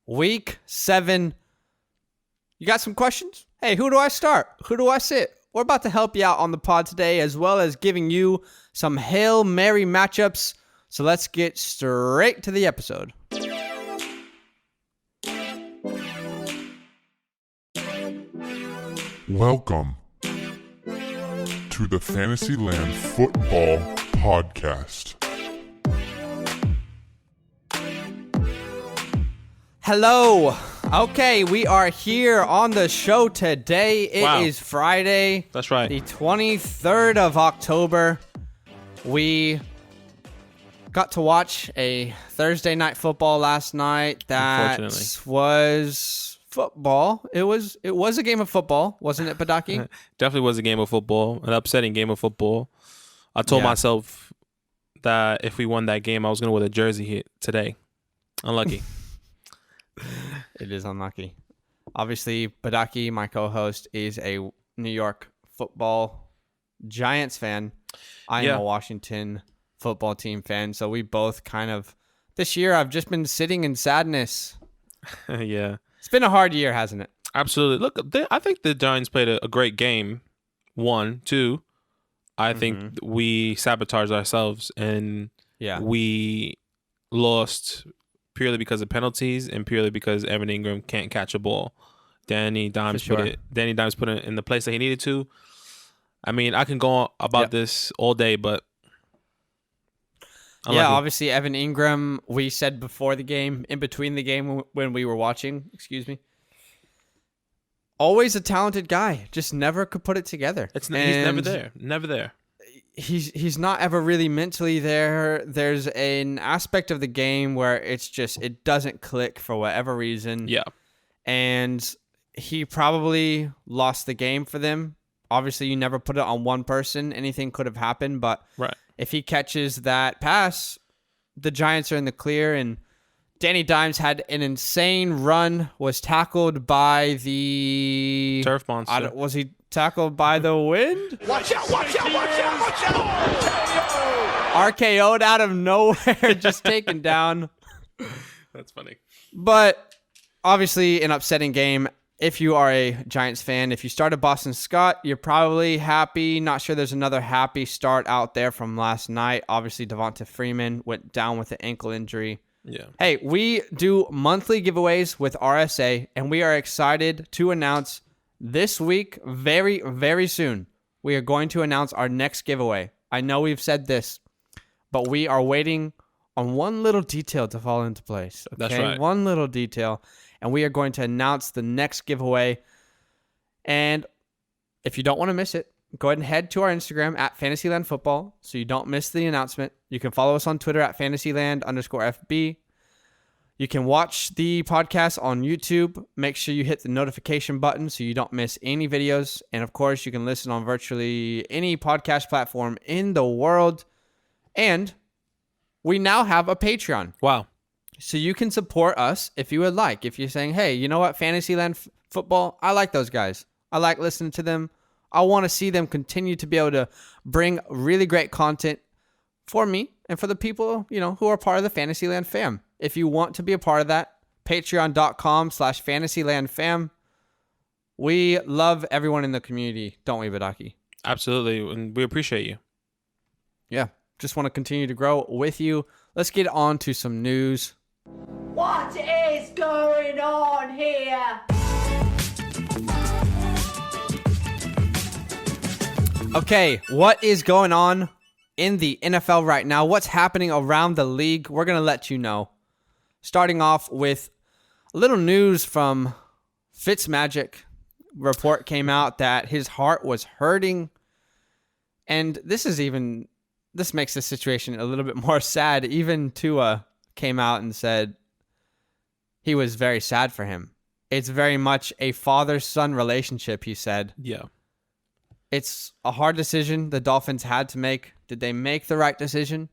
Week 7. You got some questions? Hey, who do I start? Who do I sit? We're about to help you out on the pod today, as well as giving you some Hail Mary matchups. So let's get straight to the episode. Welcome to the FantasyLand Football Podcast. Hello. Okay, we are here on the show today. It is Friday. That's right. The 23rd of October. We got to watch a Thursday night football last night that was football. It was a game of football, wasn't it, Badaki? Definitely was a game of football, an upsetting game of football. I told myself that if we won that game, I was going to wear the jersey here today. Unlucky. It is unlucky. Obviously, Badaki, my co-host, is a New York football Giants fan. I am a Washington football team fan. So we both kind of, this year, I've just been sitting in sadness. Yeah. It's been a hard year, hasn't it? Absolutely. Look, I think the Giants played a great game. 1, 2. I think we sabotaged ourselves and we lost purely because of penalties and purely because Evan Ingram can't catch a ball. Danny Dimes put it in the place that he needed to. I mean, I can go on about this all day, but unlucky. Obviously Evan Ingram, we said before the game, in between the game when we were watching, always a talented guy, just never could put it together. He's never there. He's not ever really mentally there. There's an aspect of the game where it doesn't click for whatever reason. Yeah. And he probably lost the game for them. Obviously, you never put it on one person. Anything could have happened, but if he catches that pass, the Giants are in the clear. And Danny Dimes had an insane run, was tackled by the turf monster. Was he tackled by the wind? Watch out! RKO'd out of nowhere, just taken down. That's funny. But obviously an upsetting game. If you are a Giants fan, if you started Boston Scott, you're probably happy. Not sure there's another happy start out there from last night. Obviously, Devonta Freeman went down with an ankle injury. Yeah. Hey, we do monthly giveaways with RSA, and we are excited to announce this week, very, very soon, we are going to announce our next giveaway. I know we've said this, but we are waiting on one little detail to fall into place. Okay? That's right. One little detail. And we are going to announce the next giveaway. And if you don't want to miss it, go ahead and head to our Instagram at FantasyLand Football so you don't miss the announcement. You can follow us on Twitter at FantasyLand_FB. You can watch the podcast on YouTube. Make sure you hit the notification button so you don't miss any videos. And of course, you can listen on virtually any podcast platform in the world. And we now have a Patreon. Wow. So you can support us if you would like. If you're saying, hey, you know what, FantasyLand Football, I like those guys. I like listening to them. I want to see them continue to be able to bring really great content for me and for the people, who are part of the FantasyLand fam. If you want to be a part of that, patreon.com/FantasyLandFam. We love everyone in the community, don't we, Badaki? Absolutely, and we appreciate you. Yeah, just want to continue to grow with you. Let's get on to some news. What is going on here? Okay, what is going on in the NFL right now? What's happening around the league? We're going to let you know. Starting off with a little news from Fitzmagic. Report came out that his heart was hurting. And this makes the situation a little bit more sad. Even Tua came out and said he was very sad for him. It's very much a father-son relationship, he said. Yeah. It's a hard decision the Dolphins had to make. Did they make the right decision?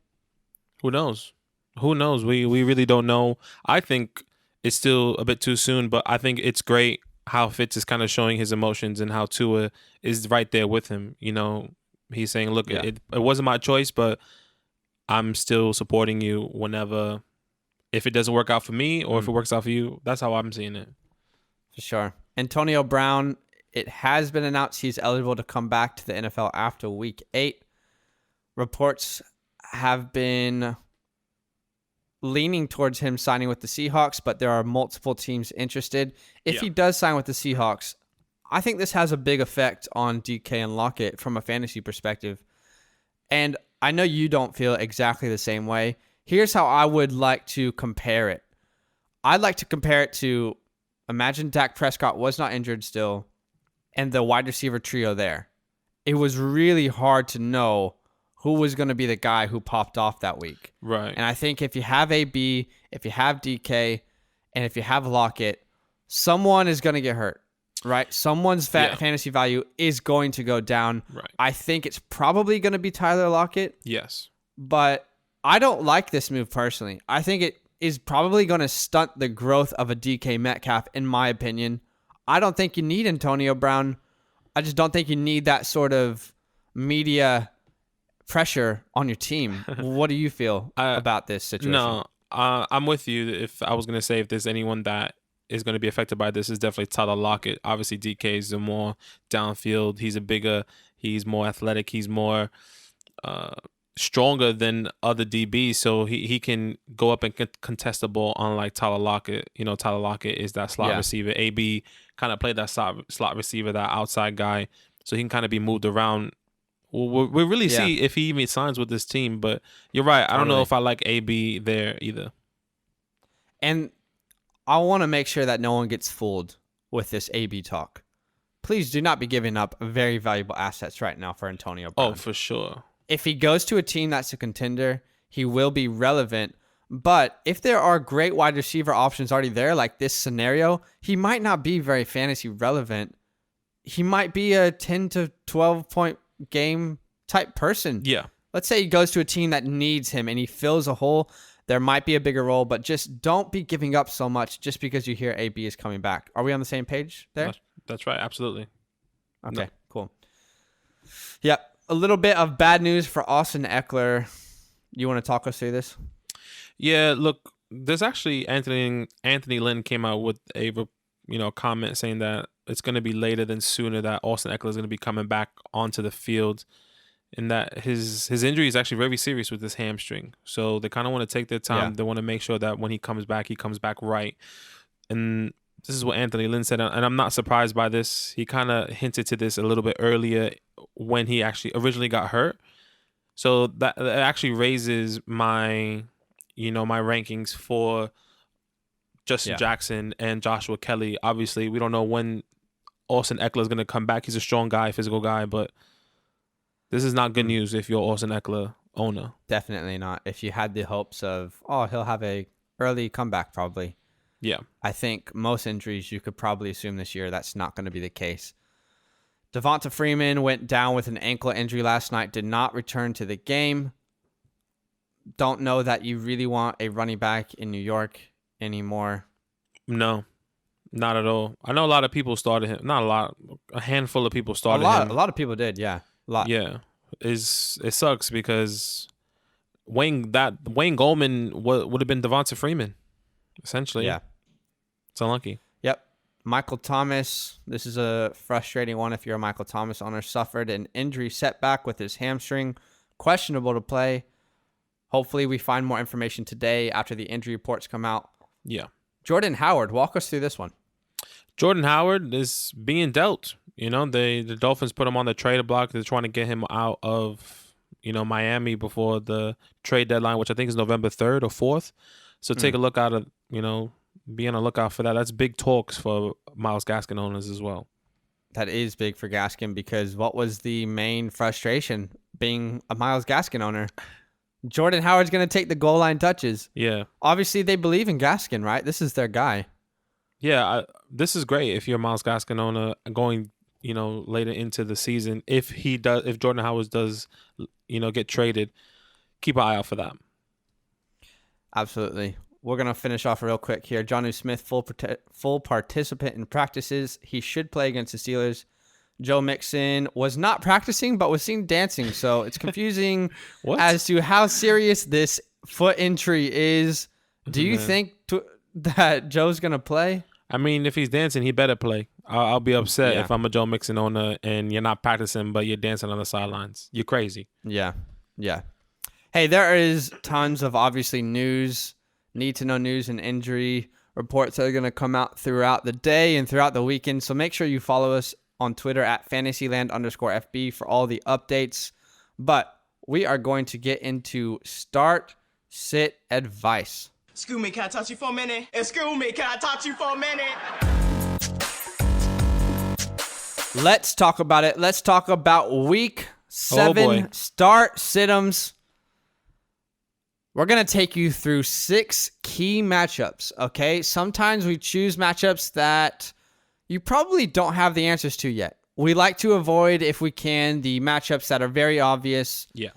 Who knows? We really don't know. I think it's still a bit too soon, but I think it's great how Fitz is kind of showing his emotions and how Tua is right there with him. He's saying, look, it wasn't my choice, but I'm still supporting you whenever if it doesn't work out for me or if it works out for you, that's how I'm seeing it. For sure. Antonio Brown, it has been announced he's eligible to come back to the NFL after Week 8. Reports have been leaning towards him signing with the Seahawks, but there are multiple teams interested. If he does sign with the Seahawks, I think this has a big effect on DK and Lockett from a fantasy perspective. And I know you don't feel exactly the same way. Here's how I would like to compare it. I'd like to compare it to, imagine Dak Prescott was not injured still, and the wide receiver trio there. It was really hard to know who was going to be the guy who popped off that week. Right. And I think if you have AB, if you have DK, and if you have Lockett, someone is going to get hurt, right? Someone's fantasy value is going to go down. Right. I think it's probably going to be Tyler Lockett. Yes. But I don't like this move personally. I think it is probably going to stunt the growth of a DK Metcalf, in my opinion. I don't think you need Antonio Brown. I just don't think you need that sort of media pressure on your team. What do you feel about this situation? No, I'm with you. If I was going to say if there's anyone that is going to be affected by this, is definitely Tyler Lockett. Obviously, DK is the more downfield. He's more athletic. He's more stronger than other DBs, so he can go up and contest the ball, unlike Tyler Lockett. You know, Tyler Lockett is that slot receiver. AB kind of played that slot receiver, that outside guy, so he can kind of be moved around. We'll really see if he even signs with this team, but you're right. I don't know if I like AB there either. And I want to make sure that no one gets fooled with this AB talk. Please do not be giving up very valuable assets right now for Antonio Brown. Oh, for sure. If he goes to a team that's a contender, he will be relevant. But if there are great wide receiver options already there, like this scenario, he might not be very fantasy relevant. He might be a 10 to 12 point game type person. Yeah. Let's say he goes to a team that needs him and he fills a hole. There might be a bigger role, but just don't be giving up so much just because you hear AB is coming back. Are we on the same page there? That's right. Absolutely. Okay, cool. Yep. A little bit of bad news for Austin Eckler. You want to talk us through this? Yeah, look, there's actually Anthony Lynn came out with a comment saying that it's going to be later than sooner that Austin Eckler is going to be coming back onto the field, and that his injury is actually very serious with his hamstring. So they kind of want to take their time. Yeah. They want to make sure that when he comes back right. And this is what Anthony Lynn said, and I'm not surprised by this. He kind of hinted to this a little bit earlier when he actually originally got hurt. So that actually raises my rankings for Justin Jackson and Joshua Kelly. Obviously, we don't know when Austin Eckler is going to come back. He's a strong guy, physical guy, but this is not good news if you're Austin Eckler owner. Definitely not. If you had the hopes of, he'll have a early comeback probably. Yeah. I think most injuries you could probably assume this year that's not going to be the case. Devonta Freeman went down with an ankle injury last night, did not return to the game. Don't know that you really want a running back in New York anymore. No, not at all. I know a lot of people started him. Not a lot. A handful of people started him. A lot of people did, yeah. A lot. Yeah. It sucks because Wayne Goldman would have been Devonta Freeman, essentially. Yeah. It's unlucky. Yep. Michael Thomas, this is a frustrating one if you're a Michael Thomas owner, suffered an injury setback with his hamstring, questionable to play. Hopefully we find more information today after the injury reports come out. Yeah. Jordan Howard, walk us through this one. Jordan Howard is being dealt. The Dolphins put him on the trade block. They're trying to get him out of, Miami before the trade deadline, which I think is November 3rd or 4th. So take a look out of, be on a lookout for that. That's big talks for Myles Gaskin owners as well. That is big for Gaskin because what was the main frustration being a Myles Gaskin owner? Jordan Howard's going to take the goal line touches. Yeah. Obviously, they believe in Gaskin, right? This is their guy. Yeah, this is great if you're a Myles Gaskin owner going, later into the season. If Jordan Howard does, get traded, keep an eye out for that. Absolutely. We're going to finish off real quick here. Jonnu Smith, full participant in practices. He should play against the Steelers. Joe Mixon was not practicing, but was seen dancing. So it's confusing as to how serious this foot injury is. Do you think that Joe's going to play? I mean, if he's dancing, he better play. I'll be upset if I'm a Joe Mixon owner and you're not practicing, but you're dancing on the sidelines. You're crazy. Yeah. Hey, there is tons of obviously news, need-to-know news and injury reports that are going to come out throughout the day and throughout the weekend. So make sure you follow us on Twitter at FantasyLand_FB for all the updates. But we are going to get into start, sit advice. Excuse me, can I touch you for a minute? Excuse me, can I touch you for a minute? Let's talk about it. Let's talk about week 7 start sit-ems. We're going to take you through 6 key matchups, okay? Sometimes we choose matchups that you probably don't have the answers to yet. We like to avoid, if we can, the matchups that are very obvious. Yeah.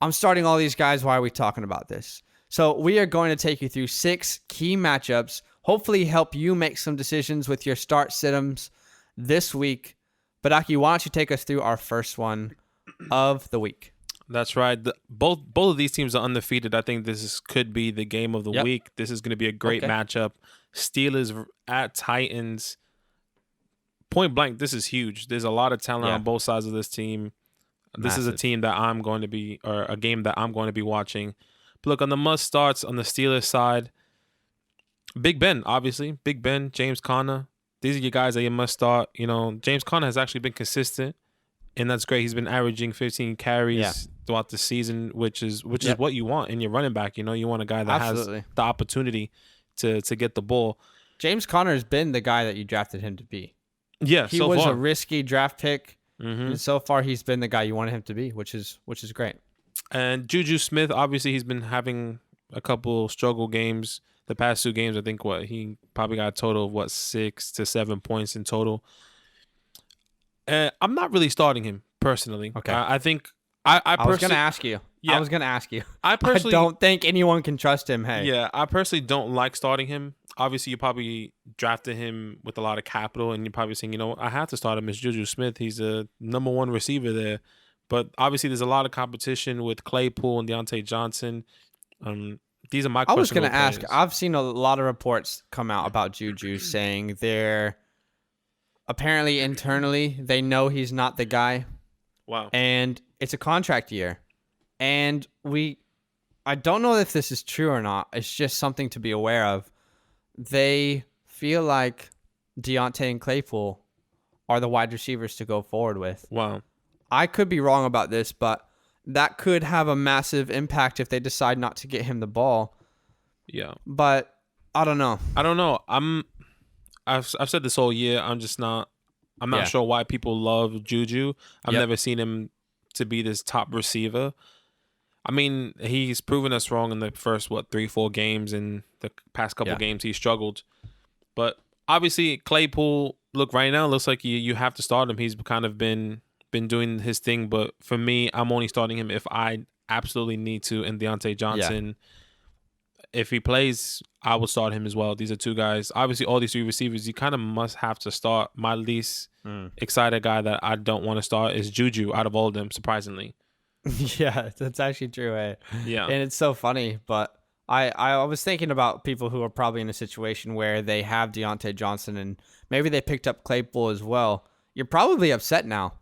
I'm starting all these guys. Why are we talking about this? So we are going to take you through 6 key matchups, hopefully help you make some decisions with your start sit-ems this week. But Aki, why don't you take us through our first one of the week? That's right. Both of these teams are undefeated. I think this could be the game of the week. This is going to be a great matchup. Steelers at Titans. Point blank, this is huge. There's a lot of talent on both sides of this team. This is a team that I'm going to be, or a game that I'm going to be watching. But look, on the must starts on the Steelers side, Big Ben, obviously. Big Ben, James Conner. These are your guys that you must start. You know, James Conner has actually been consistent, and that's great. He's been averaging 15 carries throughout the season, which is what you want in your running back. You know, you want a guy that has the opportunity to get the ball. James Conner has been the guy that you drafted him to be. Yeah, he was a risky draft pick, and so far he's been the guy you wanted him to be, which is great. And Juju Smith, obviously, he's been having a couple struggle games. The past 2 games, I think he probably got a total of 6 to 7 points in total. I'm not really starting him personally. Okay, I think I was going to ask you. Yeah, I was going to ask you. I personally don't think anyone can trust him. Hey, yeah, I personally don't like starting him. Obviously, you probably drafted him with a lot of capital, and you're probably saying, you know, I have to start him as Juju Smith. He's a number 1 receiver there. But obviously, there's a lot of competition with Claypool and Deontay Johnson. These are my questions. I was going to ask. I've seen a lot of reports come out about Juju saying they're apparently internally they know he's not the guy. Wow. And it's a contract year. And I don't know if this is true or not. It's just something to be aware of. They feel like Deontay and Claypool are the wide receivers to go forward with. Wow. I could be wrong about this, but that could have a massive impact if they decide not to get him the ball. Yeah. But I don't know. I've said this whole year. I'm not sure why people love Juju. I've never seen him to be this top receiver. I mean, he's proven us wrong in the first 3-4 games. In the past couple games, he struggled. But obviously, Claypool, look, right now, looks like you have to start him. He's kind of been doing his thing, but for me, I'm only starting him if I absolutely need to. And Deontay Johnson, if he plays, I will start him as well. These are 2 guys. Obviously, all these 3 receivers, you kind of must have to start. My least excited guy that I don't want to start is Juju out of all of them, surprisingly. Yeah, that's actually true. Yeah. And it's so funny, but I was thinking about people who are probably in a situation where they have Deontay Johnson and maybe they picked up Claypool as well. You're probably upset now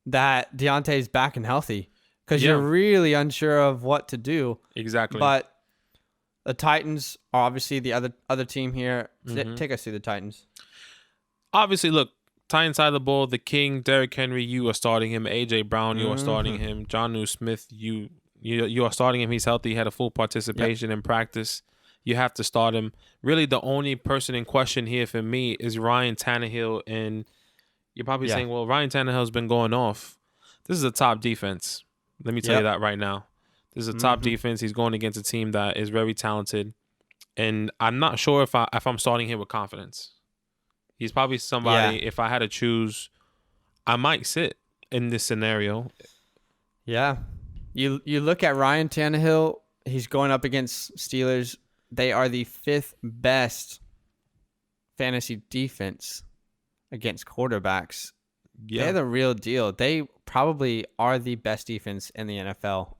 that Deontay's back and healthy because you're really unsure of what to do. Exactly. But the Titans are obviously the other team here. Take us through the Titans. Obviously, look, Titans side of the ball, the King, Derrick Henry, you are starting him. A.J. Brown, you are starting him. Jonnu Smith, you are starting him. He's healthy. He had a full participation in practice. You have to start him. Really, the only person in question here for me is Ryan Tannehill. And you're probably saying, well, Ryan Tannehill's been going off. This is a top defense. Let me tell you that right now. This is a top defense. He's going against a team that is very talented. And I'm not sure if I'm starting him with confidence. He's probably somebody, if I had to choose, I might sit in this scenario. Yeah. You look at Ryan Tannehill, he's going up against Steelers. They are the 5th best fantasy defense against quarterbacks. Yeah. They're the real deal. They probably are the best defense in the NFL.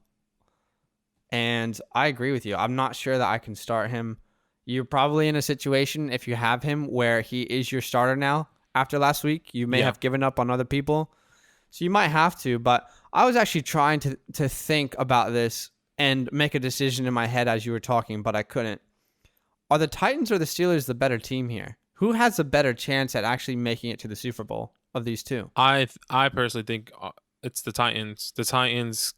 And I agree with you. I'm not sure that I can start him. You're probably in a situation, if you have him, where he is your starter now after last week. You may have given up on other people. So you might have to. But I was actually trying to think about this and make a decision in my head as you were talking, but I couldn't. Are the Titans or the Steelers the better team here? Who has a better chance at actually making it to the Super Bowl of these two? I personally think it's the Titans. The Titans,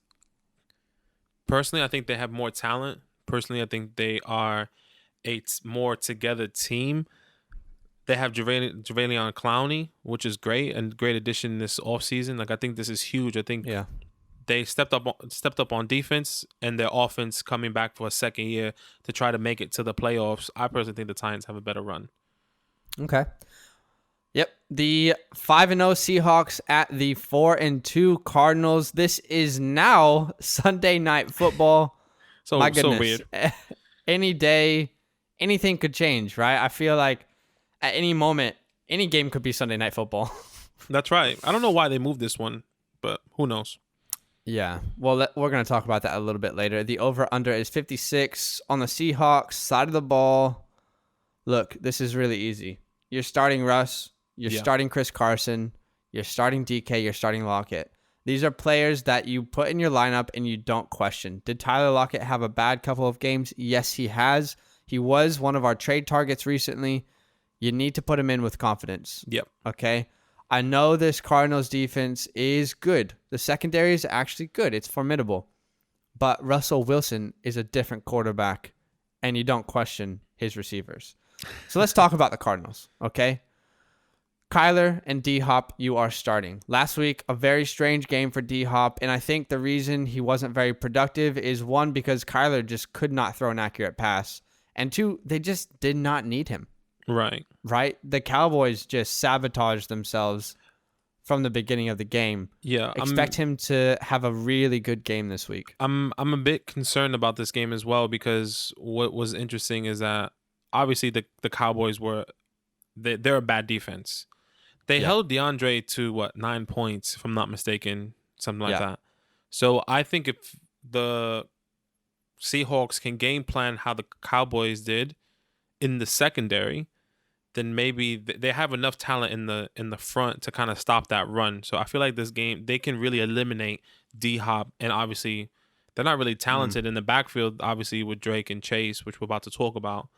personally, I think they have more talent. Personally, I think they are a more together team. They have Javalion Clowney, which is great and great addition this offseason. Like, I think this is huge. I think they stepped up on defense, and their offense coming back for a second year to try to make it to the playoffs. I personally think the Titans have a better run. Okay. Yep. The 5-0 Seahawks at the 4-2 Cardinals. This is now Sunday Night Football. My goodness. So weird. Any day, anything could change, right? I feel like at any moment, any game could be Sunday Night Football. That's right. I don't know why they moved this one, but who knows? Yeah. Well, we're going to talk about that a little bit later. The over-under is 56 on the Seahawks side of the ball. Look, this is really easy. You're starting Russ. You're starting Chris Carson. You're starting DK. You're starting Lockett. These are players that you put in your lineup and you don't question. Did Tyler Lockett have a bad couple of games? Yes, he has. He was one of our trade targets recently. You need to put him in with confidence. Yep. Okay? I know this Cardinals defense is good. The secondary is actually good. It's formidable. But Russell Wilson is a different quarterback, and you don't question his receivers. So let's talk about the Cardinals, okay? Kyler and D-Hop, you are starting. Last week, a very strange game for D-Hop, and I think the reason he wasn't very productive is, one, because Kyler just could not throw an accurate pass, and two, they just did not need him. Right. The Cowboys just sabotaged themselves from the beginning of the game. Yeah. Expect him to have a really good game this week. I'm a bit concerned about this game as well, because what was interesting is that obviously the Cowboys they're a bad defense. They held DeAndre to 9 points, if I'm not mistaken, something like that. So I think if the Seahawks can game plan how the Cowboys did in the secondary, then maybe they have enough talent in the front to kind of stop that run. So I feel like this game they can really eliminate D-Hop, and obviously they're not really talented in the backfield, obviously with Drake and Chase, which we're about to talk about.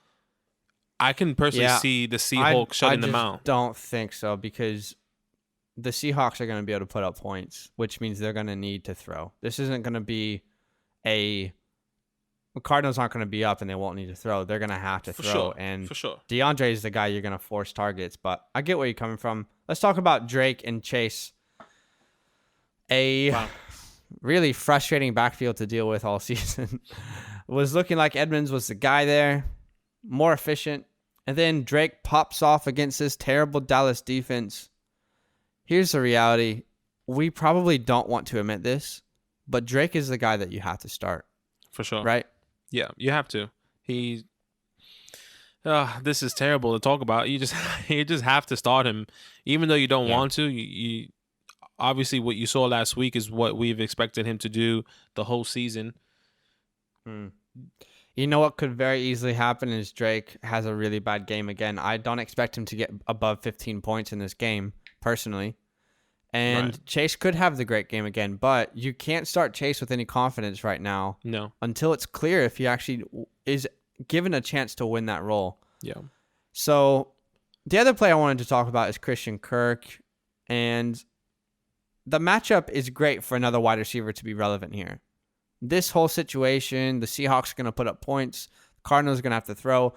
I can personally see the Seahawks shutting them out. I don't think so, because the Seahawks are going to be able to put up points, which means they're going to need to throw. This isn't going to be the Cardinals aren't going to be up and they won't need to throw. They're going to have to throw. Sure. And for sure. DeAndre is the guy you're going to force targets, but I get where you're coming from. Let's talk about Drake and Chase. Really frustrating backfield to deal with all season. Was looking like Edmonds was the guy there, more efficient. And then Drake pops off against this terrible Dallas defense. Here's the reality. We probably don't want to admit this, but Drake is the guy that you have to start. For sure. Right? Yeah, you have to. This is terrible to talk about. You just have to start him, even though you don't want to. You obviously what you saw last week is what we've expected him to do the whole season. You know what could very easily happen is Drake has a really bad game again. I don't expect him to get above 15 points in this game, personally. And Chase could have the great game again, but you can't start Chase with any confidence right now. No. Until it's clear if he actually is given a chance to win that role. Yeah. So the other play I wanted to talk about is Christian Kirk. And the matchup is great for another wide receiver to be relevant here. This whole situation, the Seahawks are going to put up points. Cardinals are going to have to throw.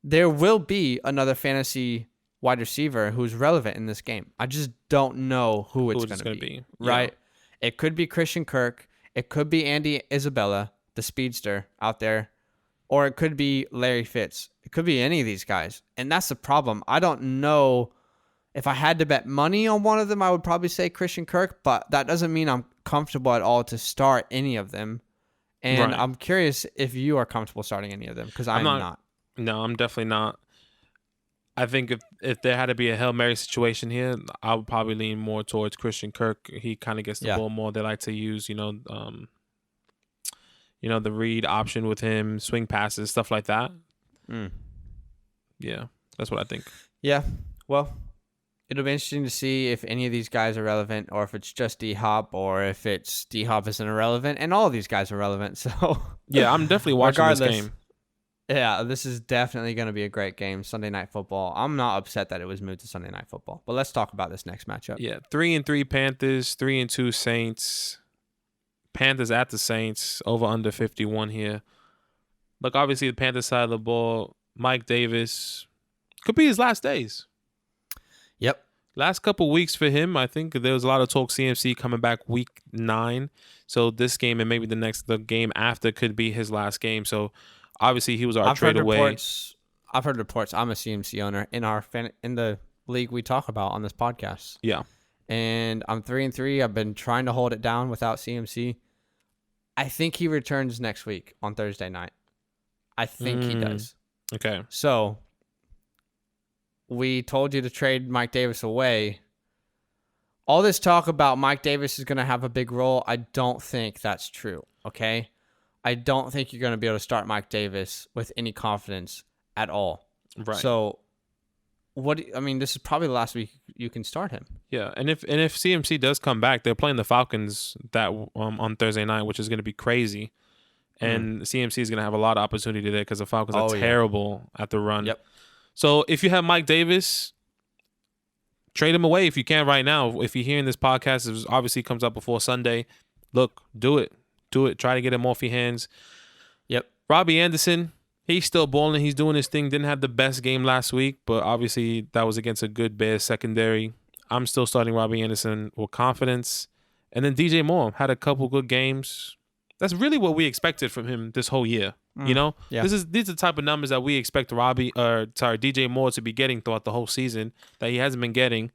There will be another fantasy wide receiver who's relevant in this game. I just don't know who it's going to be. Right? Yeah. It could be Christian Kirk. It could be Andy Isabella, the speedster out there. Or it could be Larry Fitz. It could be any of these guys. And that's the problem. I don't know. If I had to bet money on one of them, I would probably say Christian Kirk, but that doesn't mean I'm comfortable at all to start any of them. And I'm curious if you are comfortable starting any of them, because I'm not. No, I'm definitely not. I think if there had to be a Hail Mary situation here, I would probably lean more towards Christian Kirk. He kind of gets the ball more. They like to use, the read option with him, swing passes, stuff like that. Yeah, that's what I think. Yeah, well, it'll be interesting to see if any of these guys are relevant, or if it's just D-Hop, or if it's D-Hop isn't irrelevant, and all of these guys are relevant. So yeah, I'm definitely watching this game. Yeah, this is definitely going to be a great game, Sunday Night Football. I'm not upset that it was moved to Sunday Night Football, but let's talk about this next matchup. Yeah, 3-3 Panthers, 3-2 Saints. Panthers at the Saints, over under 51 here. Look, obviously the Panthers side of the ball, Mike Davis could be his last days. Yep. Last couple weeks for him, I think there was a lot of talk CMC coming back week 9. So this game and maybe the game after could be his last game. So obviously he was our trade away. I've heard reports. I'm a CMC owner in the league we talk about on this podcast. Yeah. And I'm 3-3. I've been trying to hold it down without CMC. I think he returns next week on Thursday night. I think he does. Okay. So we told you to trade Mike Davis away. All this talk about Mike Davis is going to have a big role, I don't think that's true, okay? I don't think you're going to be able to start Mike Davis with any confidence at all. Right. So, this is probably the last week you can start him. Yeah, and if CMC does come back, they're playing the Falcons that on Thursday night, which is going to be crazy. And CMC is going to have a lot of opportunity there because the Falcons are terrible at the run. Yep. So if you have Mike Davis, trade him away if you can right now. If you're hearing this podcast, it obviously comes up before Sunday. Look, do it. Do it. Try to get him off your hands. Yep. Robbie Anderson, he's still balling. He's doing his thing. Didn't have the best game last week, but obviously that was against a good Bears secondary. I'm still starting Robbie Anderson with confidence. And then DJ Moore had a couple good games. That's really what we expected from him this whole year. You know, these are the type of numbers that we expect DJ Moore to be getting throughout the whole season that he hasn't been getting.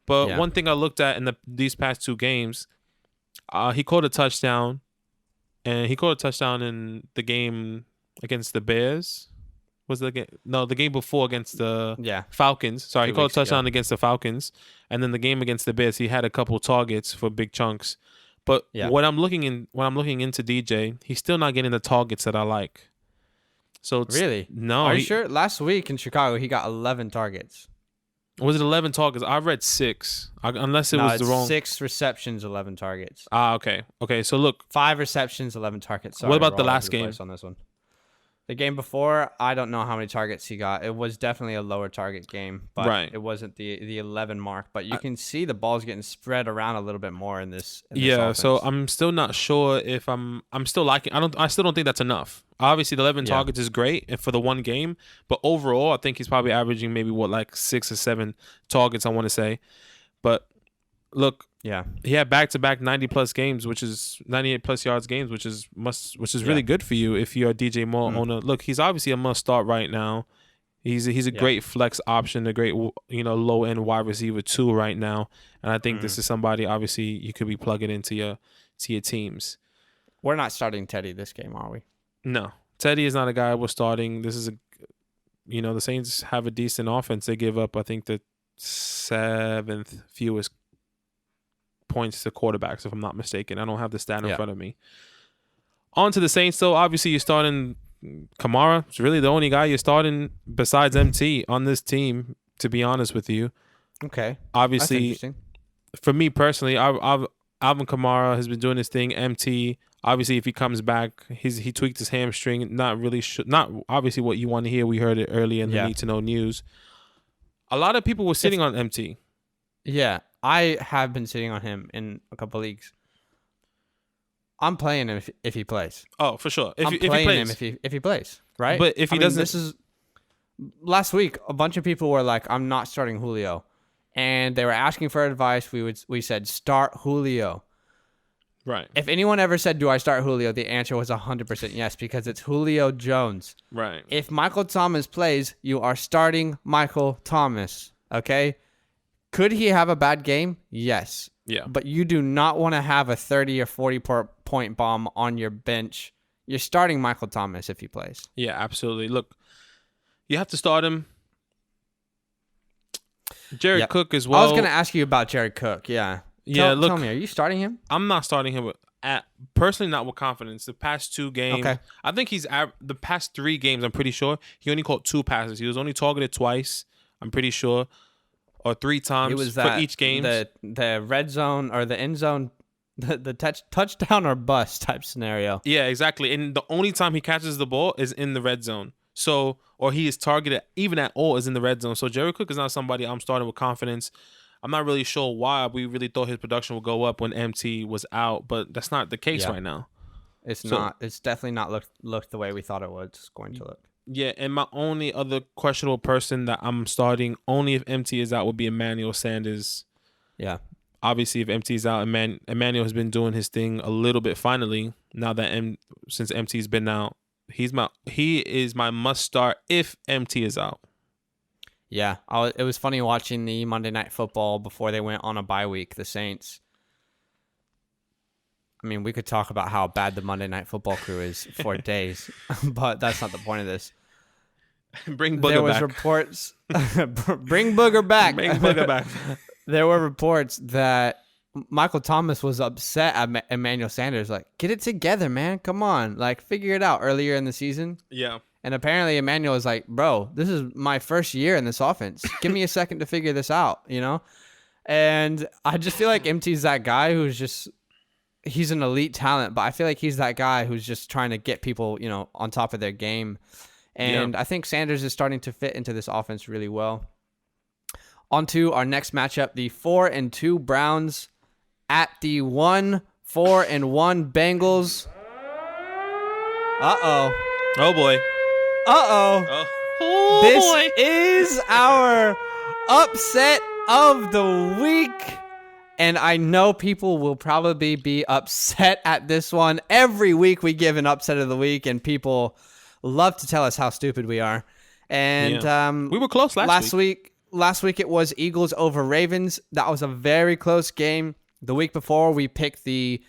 But one thing I looked at in these past 2 games, he caught a touchdown, and he caught a touchdown in the game against the Bears. Was the game? No, the game before against the Falcons. Sorry, he caught a touchdown against the Falcons, and then the game against the Bears, he had a couple targets for big chunks. But when I'm looking into DJ, he's still not getting the targets that I like. So really, no. Are you sure? Last week in Chicago, he got 11 targets. Was it 11 targets? I read 6. Unless it was the wrong. 6 receptions, 11 targets. Okay. So look, 5 receptions, 11 targets. Sorry, what about the last game? On this one. The game before, I don't know how many targets he got. It was definitely a lower target game, but it wasn't the 11 mark. But you can see the ball's getting spread around a little bit more in this offense. So I'm still not sure if I'm still liking. I still don't think that's enough. Obviously, the 11 targets is great and for the one game, but overall, I think he's probably averaging maybe 6 or 7 targets. I want to say, but look. Yeah, he had back-to-back 90-plus games, which is 98-plus yards games, which is really good for you if you're a DJ Moore owner. Look, he's obviously a must-start right now. He's a great flex option, a great low-end wide receiver too right now, and I think this is somebody obviously you could be plugging into your teams. We're not starting Teddy this game, are we? No, Teddy is not a guy we're starting. This is the Saints have a decent offense. They give up, I think, the 7th fewest points to quarterbacks, if I'm not mistaken. I don't have the stat in front of me. On to the Saints, though. Obviously, you're starting Kamara. It's really the only guy you're starting besides MT on this team, to be honest with you. Okay. Obviously, for me personally, Alvin Kamara has been doing his thing. MT, obviously, if he comes back, he tweaked his hamstring. Not obviously what you want to hear. We heard it earlier in the Need to Know news. A lot of people were sitting on MT. Yeah. I have been sitting on him in a couple leagues. I'm playing him if he plays. Oh, for sure. If he plays, right? But if he doesn't, this is last week. A bunch of people were like, "I'm not starting Julio," and they were asking for advice. We said start Julio. Right. If anyone ever said, "Do I start Julio?" the answer was 100% yes, because it's Julio Jones. Right. If Michael Thomas plays, you are starting Michael Thomas. Okay. Could he have a bad game? Yes. Yeah. But you do not want to have a 30 or 40 point bomb on your bench. You're starting Michael Thomas if he plays. Yeah, absolutely. Look, you have to start him. Jared Cook as well. I was going to ask you about Jared Cook. Yeah. Tell me, are you starting him? I'm not starting him. personally not with confidence. The past 2 games, Okay. I think the past 3 games. I'm pretty sure he only caught 2 passes. He was only targeted twice. I'm pretty sure, or 3 times for each game. The red zone or the end zone, the touchdown or bust type scenario. Yeah, exactly. And the only time he catches the ball is in the red zone. So, or he is targeted even at all is in the red zone. So Jerry Cook is not somebody I'm starting with confidence. I'm not really sure why we really thought his production would go up when MT was out, but that's not the case right now. It's not. It's definitely not looked the way we thought it was going to look. Yeah, and my only other questionable person that I'm starting only if MT is out would be Emmanuel Sanders. Yeah. Obviously, if MT is out, Emmanuel has been doing his thing a little bit finally. Now that since MT's been out, he is my must start if MT is out. Yeah, it was funny watching the Monday Night Football before they went on a bye week, the Saints. I mean, we could talk about how bad the Monday Night Football crew is for days, but that's not the point of this. Bring Booger back. There was reports. Bring Booger back. Bring Booger back. There were reports that Michael Thomas was upset at Emmanuel Sanders. Like, get it together, man. Come on. Like, figure it out earlier in the season. Yeah. And apparently Emmanuel was like, bro, this is my first year in this offense. Give me a second to figure this out, you know? And I just feel like MT's that guy who's just, he's an elite talent, but I feel like he's that guy who's just trying to get people, you know, on top of their game. And I think Sanders is starting to fit into this offense really well. On to our next matchup, the 4-2 Browns at the 1-4-1 Bengals. Uh-oh. Oh, boy. Uh-oh. Oh, This boy. is our upset of the week. And I know people will probably be upset at this one. Every week we give an upset of the week, and people love to tell us how stupid we are. And we were close last week. Last week it was Eagles over Ravens. That was a very close game. The week before we picked the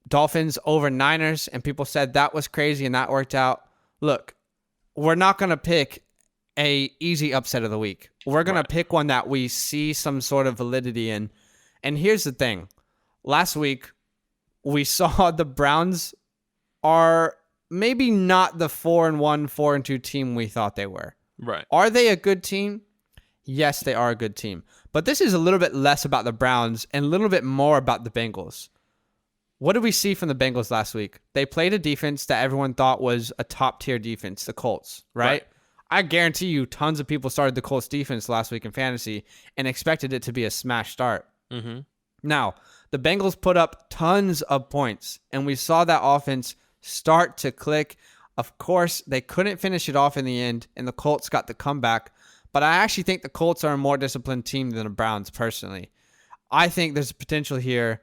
Dolphins over Niners, and people said that was crazy, and that worked out. Look, we're not going to pick a easy upset of the week. We're going to pick one that we see some sort of validity in. And here's the thing. Last week, we saw the Browns are maybe not the 4-1, 4-2 team we thought they were. Right. Are they a good team? Yes, they are a good team. But this is a little bit less about the Browns and a little bit more about the Bengals. What did we see from the Bengals last week? They played a defense that everyone thought was a top-tier defense, the Colts, right? I guarantee you tons of people started the Colts defense last week in fantasy and expected it to be a smash start. Mm-hmm. Now, the Bengals put up tons of points, and we saw that offense start to click. Of course, they couldn't finish it off in the end, and the Colts got the comeback. But I actually think the Colts are a more disciplined team than the Browns, personally. I think there's a potential here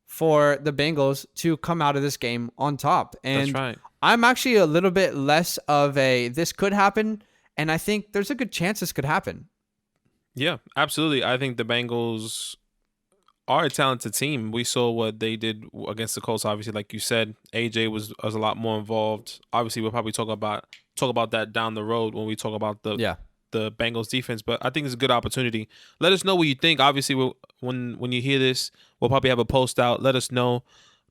for the Bengals to come out of this game on top. And that's right. I'm actually a little bit less of a this could happen, and I think there's a good chance this could happen. Yeah, absolutely. I think the Bengals are a talented team. We saw what they did against the Colts. Obviously, like you said, AJ was a lot more involved. Obviously, we'll probably talk about that down the road when we talk about the Bengals defense. But I think it's a good opportunity. Let us know what you think. Obviously, when you hear this, we'll probably have a post out. Let us know.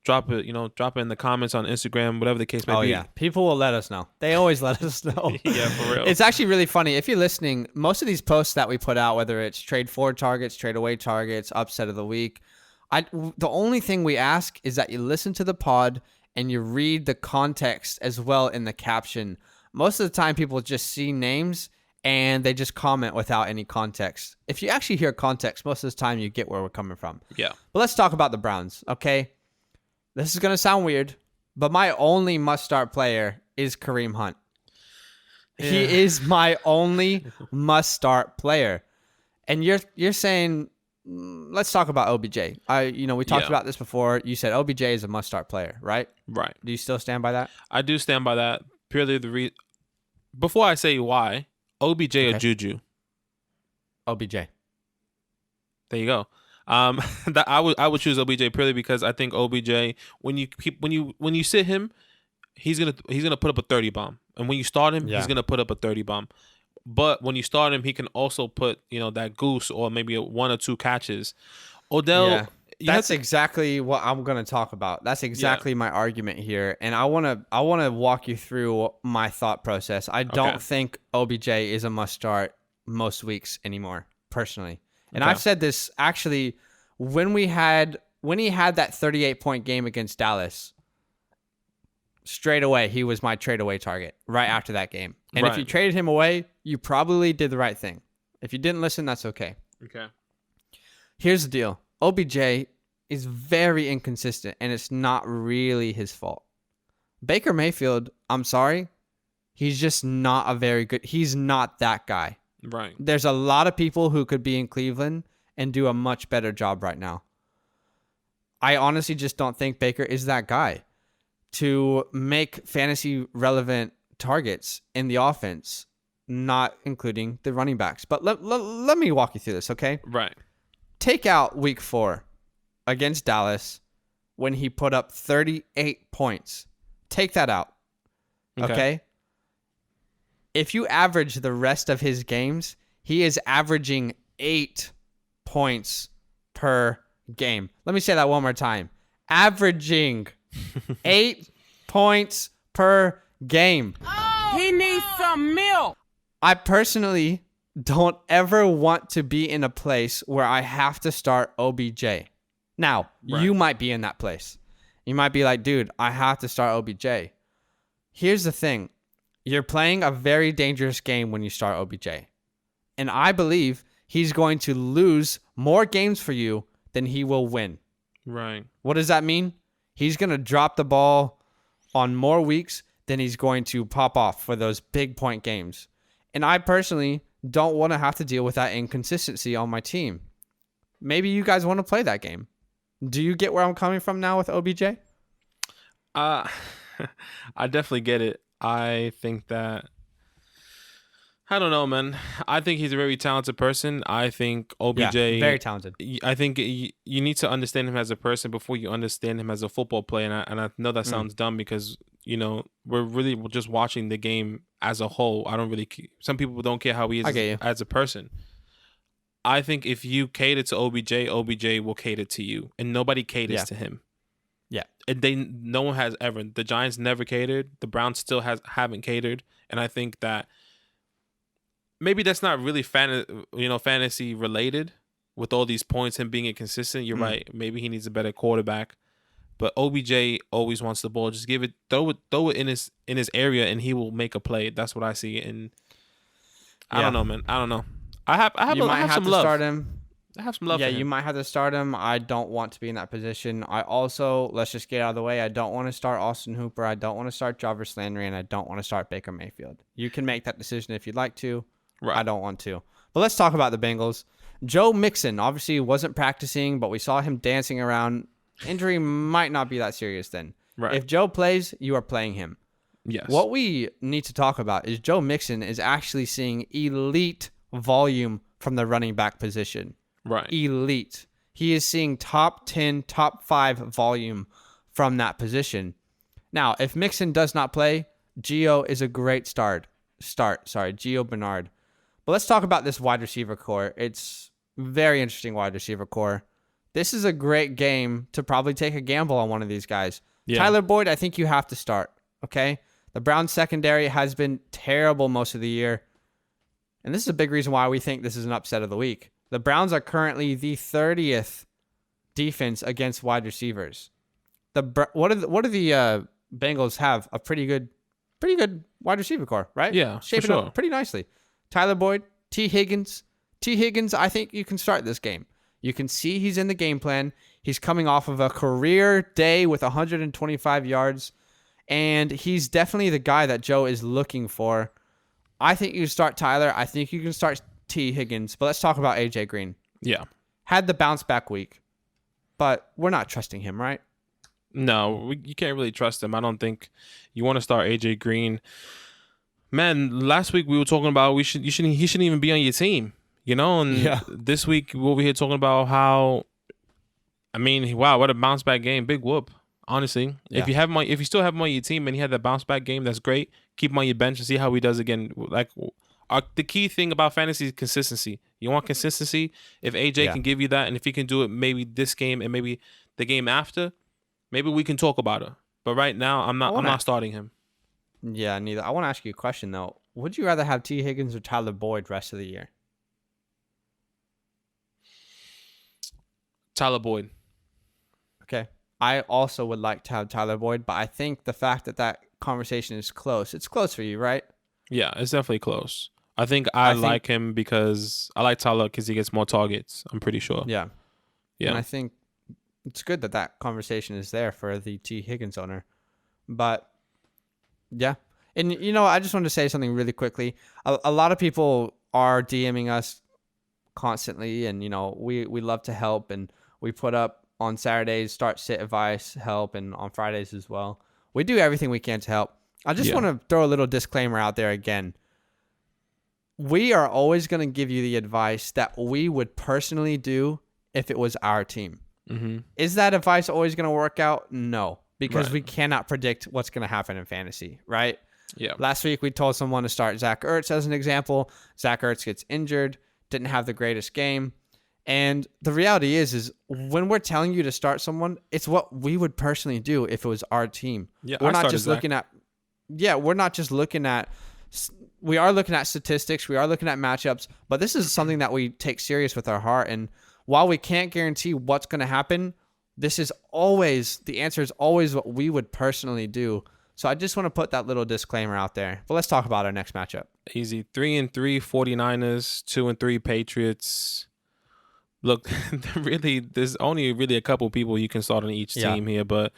Drop it in the comments on Instagram, whatever the case may be. Oh, yeah. People will let us know. They always let us know. Yeah, for real. It's actually really funny. If you're listening, most of these posts that we put out, whether it's trade for targets, trade away targets, upset of the week, the only thing we ask is that you listen to the pod and you read the context as well in the caption. Most of the time, people just see names and they just comment without any context. If you actually hear context, most of the time you get where we're coming from. Yeah. But let's talk about the Browns, okay? This is going to sound weird, but my only must-start player is Kareem Hunt. Yeah. He is my only must-start player. And you're saying, let's talk about OBJ. We talked about this before. You said OBJ is a must-start player, right? Right. Do you still stand by that? I do stand by that. Purely before I say why, OBJ or Juju? OBJ. There you go. That I would choose OBJ purely because I think OBJ when you sit him, he's gonna put up a 30 bomb, and when you start him, he's gonna put up a 30 bomb. But when you start him, he can also put that goose or maybe 1 or 2 catches. Odell That's exactly what I'm going to talk about. That's exactly my argument here, and I want to walk you through my thought process. I don't think OBJ is a must start most weeks anymore, personally. And I've said this actually when he had that 38-point game against Dallas. Straight away, he was my trade away target right after that game. And if you traded him away, you probably did the right thing. If you didn't listen, that's okay. Okay. Here's the deal. OBJ is very inconsistent, and it's not really his fault. Baker Mayfield, I'm sorry, he's just not he's not that guy. Right. There's a lot of people who could be in Cleveland and do a much better job right now. I honestly just don't think Baker is that guy to make fantasy relevant targets in the offense, not including the running backs. But let me walk you through this, okay? Right. Take out week 4 against Dallas when he put up 38 points. Take that out. Okay? If you average the rest of his games, he is averaging 8 points per game. Let me say that one more time. Averaging 8 points per game. He needs some milk. I personally don't ever want to be in a place where I have to start OBJ. Now, you might be in that place. You might be like, dude, I have to start OBJ. Here's the thing. You're playing a very dangerous game when you start OBJ. And I believe he's going to lose more games for you than he will win. Right. What does that mean? He's going to drop the ball on more weeks than he's going to pop off for those big point games. And I personally don't want to have to deal with that inconsistency on my team. Maybe you guys want to play that game. Do you get where I'm coming from now with OBJ? I definitely get it. I think that, I don't know, man. I think he's a very talented person. I think OBJ... Yeah, very talented. I think you need to understand him as a person before you understand him as a football player. And I know that sounds dumb because, we're really just watching the game as a whole. I don't really... Some people don't care how he is as a person. I think if you cater to OBJ will cater to you. And nobody caters to him. Yeah. No one has ever. The Giants never catered. The Browns still haven't catered. And I think that maybe that's not really fantasy related with all these points, him being inconsistent. You're right. Maybe he needs a better quarterback. But OBJ always wants the ball. Just throw it in his area, and he will make a play. That's what I see. And I don't know, man. I don't know. I have some love. Start him. I have some love. Yeah, for him. you might have to start him. I don't want to be in that position. I also, let's just get out of the way, I don't want to start Austin Hooper. I don't want to start Jarvis Landry, and I don't want to start Baker Mayfield. You can make that decision if you'd like to. Right. I don't want to. But let's talk about the Bengals. Joe Mixon obviously wasn't practicing, but we saw him dancing around. Injury might not be that serious then. Right. If Joe plays, you are playing him. Yes. What we need to talk about is Joe Mixon is actually seeing elite volume from the running back position. Right. Elite. He is seeing top 10, top 5 volume from that position. Now, if Mixon does not play, Gio is a great start. Gio Bernard. But let's talk about this wide receiver core. It's very interesting wide receiver core. This is a great game to probably take a gamble on one of these guys. Yeah. Tyler Boyd, I think you have to start. Okay? The Browns secondary has been terrible most of the year. And this is a big reason why we think this is an upset of the week. The Browns are currently the 30th defense against wide receivers. What do the Bengals have? A pretty good wide receiver core, right? Yeah, shaping up pretty nicely. Tyler Boyd, T. Higgins, I think you can start this game. You can see he's in the game plan. He's coming off of a career day with 125 yards, and he's definitely the guy that Joe is looking for. I think you start Tyler. I think you can start T. Higgins, but let's talk about AJ Green. Yeah. Had the bounce back week, but we're not trusting him, right? No, you can't really trust him. I don't think you want to start AJ Green. Man, last week we were talking about he shouldn't even be on your team, and this week we're over here talking about how, wow, what a bounce back game. Big whoop. Honestly, if you still have him on your team and he had that bounce back game, that's great. Keep him on your bench and see how he does again. Like, the key thing about fantasy is consistency. You want consistency? If AJ can give you that, and if he can do it maybe this game and maybe the game after, maybe we can talk about it. But right now, I'm not starting him. Yeah, neither. I want to ask you a question, though. Would you rather have T. Higgins or Tyler Boyd rest of the year? Tyler Boyd. Okay. I also would like to have Tyler Boyd, but I think the fact that conversation is close, it's close for you, right? Yeah, it's definitely close. I think I like him because I like Tyler because he gets more targets. I'm pretty sure. Yeah. Yeah. And I think it's good that conversation is there for the T. Higgins owner. But, yeah. And, I just wanted to say something really quickly. A lot of people are DMing us constantly, and, we love to help, and we put up on Saturdays start sit advice help, and on Fridays as well. We do everything we can to help. I just want to throw a little disclaimer out there again. We are always going to give you the advice that we would personally do if it was our team. Mm-hmm. Is that advice always going to work out? No, because we cannot predict what's going to happen in fantasy, right? Yeah. Last week, we told someone to start Zach Ertz as an example. Zach Ertz gets injured, didn't have the greatest game. And the reality is when we're telling you to start someone, it's what we would personally do if it was our team. Yeah, we're not just looking at we are looking at statistics, we are looking at matchups, but this is something that we take serious with our heart. And while we can't guarantee what's going to happen, the answer is always what we would personally do. So I just want to put that little disclaimer out there. But let's talk about our next matchup. Easy. 3-3 49ers, 2-3 Patriots. Look, there's only really a couple people you can start on each team here, but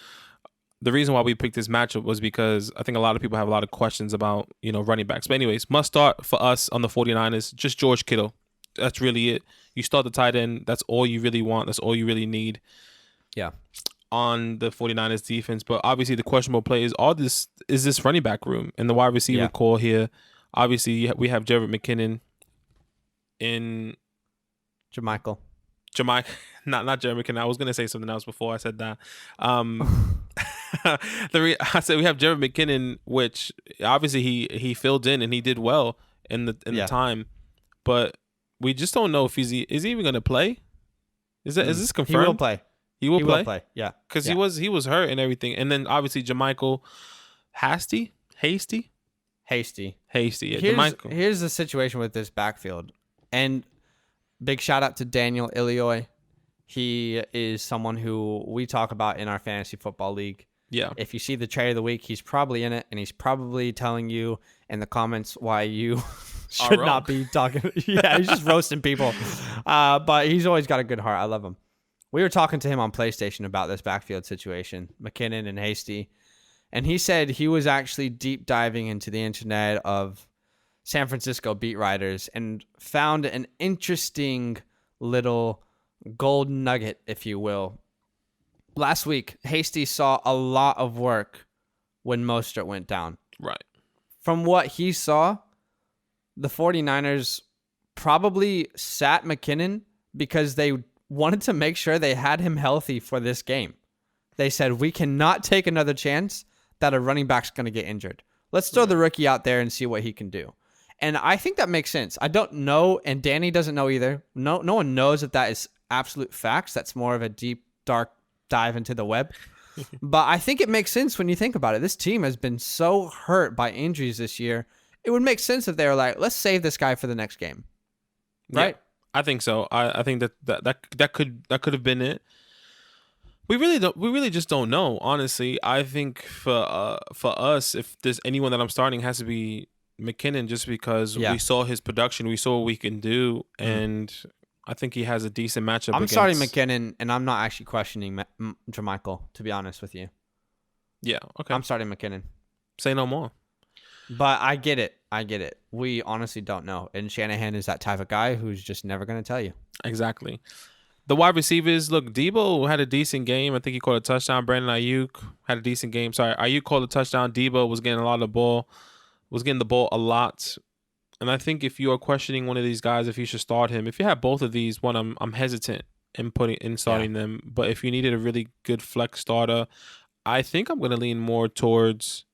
the reason why we picked this matchup was because I think a lot of people have a lot of questions about, running backs. But anyways, must start for us on the 49ers, just George Kittle. That's really it. You start the tight end. That's all you really want. That's all you really need. Yeah. On the 49ers defense. But obviously the questionable play is this running back room and the wide receiver core here. Obviously we have Jared McKinnon in Jermichael. Not Jared McKinnon. I was gonna say something else before I said that. I said we have Jared McKinnon, which obviously he filled in and he did well in the time, but we just don't know if is he even gonna play. Is this confirmed? He will play. He will play. Yeah, because he was hurt and everything, and then obviously Jermichael Hasty. Yeah, here's the situation with this backfield, and big shout out to Daniel Ilioy. He is someone who we talk about in our fantasy football league. Yeah. If you see the trade of the week, he's probably in it, and he's probably telling you in the comments why you should not be talking. Yeah, he's just roasting people. But he's always got a good heart. I love him. We were talking to him on PlayStation about this backfield situation, McKinnon and Hasty, and he said he was actually deep diving into the internet of San Francisco beat writers and found an interesting little gold nugget, if you will. Last week, Hasty saw a lot of work when Mostert went down. Right. From what he saw, the 49ers probably sat McKinnon because they wanted to make sure they had him healthy for this game. They said, we cannot take another chance that a running back's going to get injured. Let's throw the rookie out there and see what he can do. And I think that makes sense. I don't know, and Danny doesn't know either. No one knows if that is absolute facts. That's more of a deep, dark dive into the web. But I think it makes sense when you think about it. This team has been so hurt by injuries this year. It would make sense if they were like, let's save this guy for the next game. Right? Yeah, I think so. I think that could have been it. We really just don't know, honestly. I think for us, if there's anyone that I'm starting, it has to be McKinnon, just because we saw his production, we saw what we can do, and I think he has a decent matchup. I'm starting McKinnon, and I'm not actually questioning Jermichael, to be honest with you. Yeah, okay. I'm starting McKinnon. Say no more. But I get it. We honestly don't know, and Shanahan is that type of guy who's just never going to tell you. Exactly. The wide receivers, look, Debo had a decent game. I think he caught a touchdown. Brandon Ayuk had a decent game. Sorry, Ayuk caught a touchdown. Debo was getting the ball a lot. And I think if you are questioning one of these guys, if you should start him, if you have both of these, I'm hesitant in starting them. But if you needed a really good flex starter, I think I'm going to lean more towards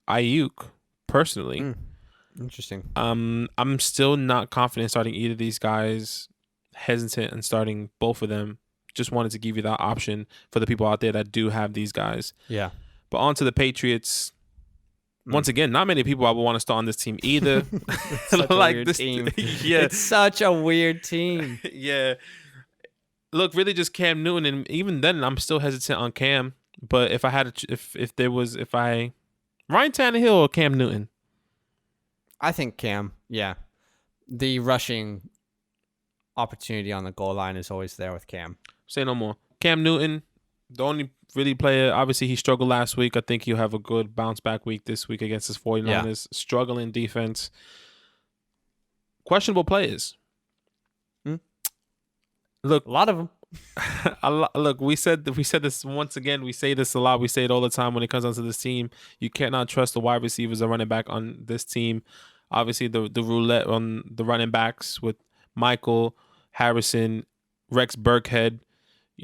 Ayuk personally. Interesting. I'm still not confident starting either of these guys. Hesitant in starting both of them. Just wanted to give you that option for the people out there that do have these guys. Yeah. But on to the Patriots. Once again, not many people I would want to start on this team either. Such like a weird this team. Yeah. It's such a weird team. Yeah. Look, really just Cam Newton, and even then I'm still hesitant on Cam. But if I had Ryan Tannehill or Cam Newton? I think Cam, yeah. The rushing opportunity on the goal line is always there with Cam. Say no more. Cam Newton, the only really player, obviously he struggled last week. I think he'll have a good bounce back week this week against his 49ers. Struggling defense. Questionable players. Look, a lot of them. Look, we said this once again. We say this a lot. We say it all the time when it comes down to this team. You cannot trust the wide receivers or running back on this team. Obviously, the roulette on the running backs with Michael, Harrison, Rex Burkhead,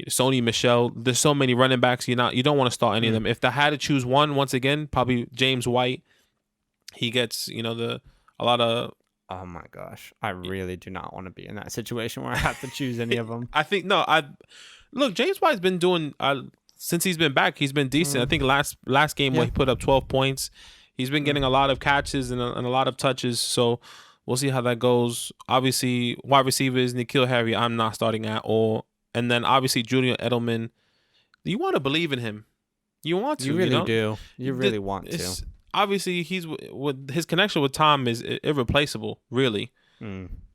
Sony Michel. There's so many running backs. You don't want to start any of them. If I had to choose one, once again, probably James White. He gets a lot of. Oh my gosh, I really do not want to be in that situation where I have to choose any of them. I think look, James White's been doing since he's been back. He's been decent. I think last game where he put up 12 points. He's been getting a lot of catches and a lot of touches. So we'll see how that goes. Obviously, wide receivers N'Keal Harry, I'm not starting at all. And then obviously Julian Edelman. You want to believe in him. You want to. You really do. You really want to. Obviously, he's with his connection with Tom is irreplaceable, really.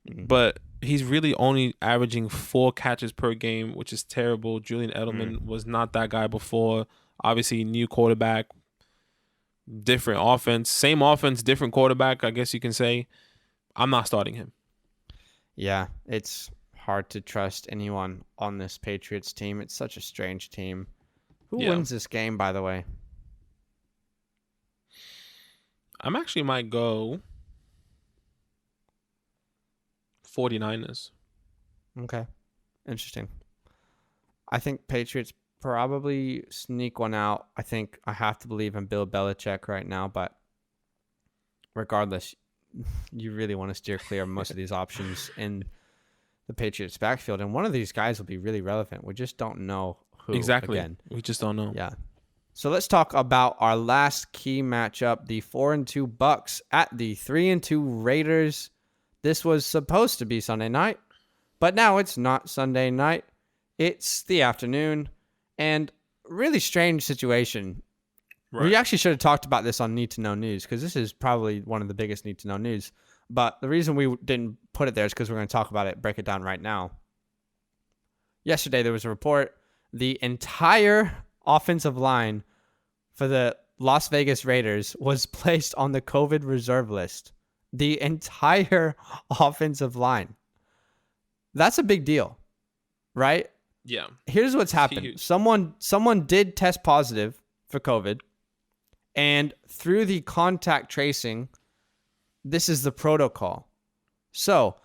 But he's really only averaging 4 catches per game, which is terrible. Julian Edelman was not that guy before. Obviously, new quarterback, different offense, same offense, different quarterback, I guess you can say. I'm not starting him. Yeah, it's hard to trust anyone on this Patriots team. It's such a strange team. Who wins this game, by the way? I'm actually might go 49ers. Okay. Interesting. I think Patriots probably sneak one out. I think I have to believe in Bill Belichick right now, but regardless, you really want to steer clear of most of these options in the Patriots backfield. And one of these guys will be really relevant. We just don't know who. Exactly. Again. We just don't know. Yeah. So let's talk about our last key matchup, the 4-2 Bucs at the 3-2 Raiders. This was supposed to be Sunday night, but now it's not Sunday night. It's the afternoon, and really strange situation. Right. We actually should have talked about this on Need to Know News, because this is probably one of the biggest Need to Know News. But the reason we didn't put it there is because we're going to talk about it, break it down right now. Yesterday there was a report. The entire offensive line for the Las Vegas Raiders was placed on the COVID reserve list. The entire offensive line. That's a big deal, right? Yeah. Here's what's happened. Someone did test positive for COVID, and through the contact tracing, this is the protocol. So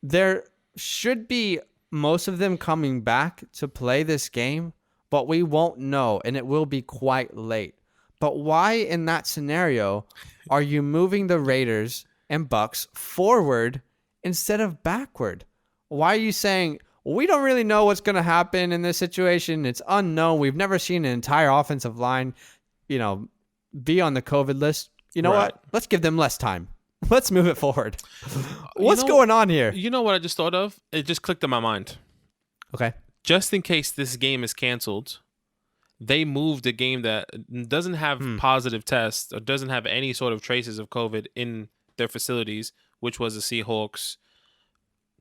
there should be most of them coming back to play this game, but we won't know, and it will be quite late. But why in that scenario are you moving the Raiders and Bucs forward instead of backward? Why are you saying, we don't really know what's going to happen in this situation. It's unknown. We've never seen an entire offensive line, be on the COVID list. You know what? Let's give them less time. Let's move it forward. What's going on here? You know what I just thought of? It just clicked in my mind. Okay. Just in case this game is canceled, they moved a game that doesn't have positive tests or doesn't have any sort of traces of COVID in their facilities, which was the Seahawks,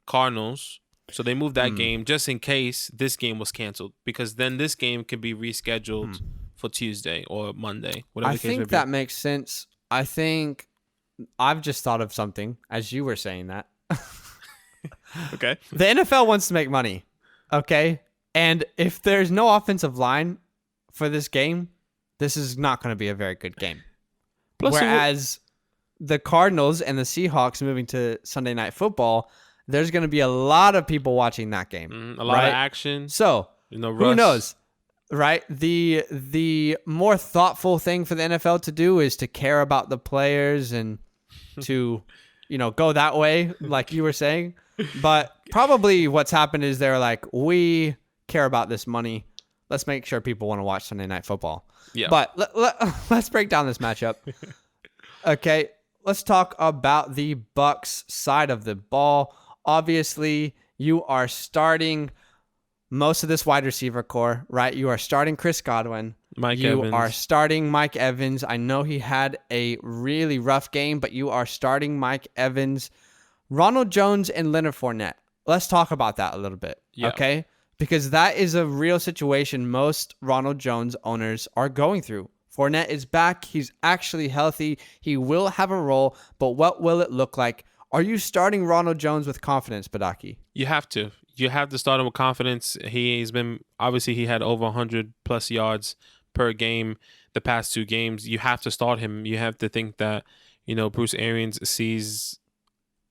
Cardinals. So they moved that game just in case this game was canceled, because then this game could be rescheduled for Tuesday or Monday, whatever the case may be. I think that makes sense. I think I've just thought of something as you were saying that. Okay. The NFL wants to make money. Okay. And if there's no offensive line for this game, this is not going to be a very good game. Plus, whereas the Cardinals and the Seahawks moving to Sunday Night Football, there's going to be a lot of people watching that game. A lot of action. So who knows? Right? The more thoughtful thing for the NFL to do is to care about the players and to, go that way, like you were saying. But probably what's happened is they're like, we care about this money. Let's make sure people want to watch Sunday Night Football. Yeah. But let's break down this matchup. Okay, let's talk about the Bucs side of the ball. Obviously, you are starting most of this wide receiver core, right? You are starting Chris Godwin. You are starting Mike Evans. I know he had a really rough game, but you are starting Mike Evans, Ronald Jones, and Leonard Fournette. Let's talk about that a little bit, okay? Because that is a real situation most Ronald Jones owners are going through. Fournette is back. He's actually healthy. He will have a role, but what will it look like? Are you starting Ronald Jones with confidence, Badaki? You have to. You have to start him with confidence. He had over 100 plus yards per game the past 2 games. You have to start him. You have to think that, Bruce Arians sees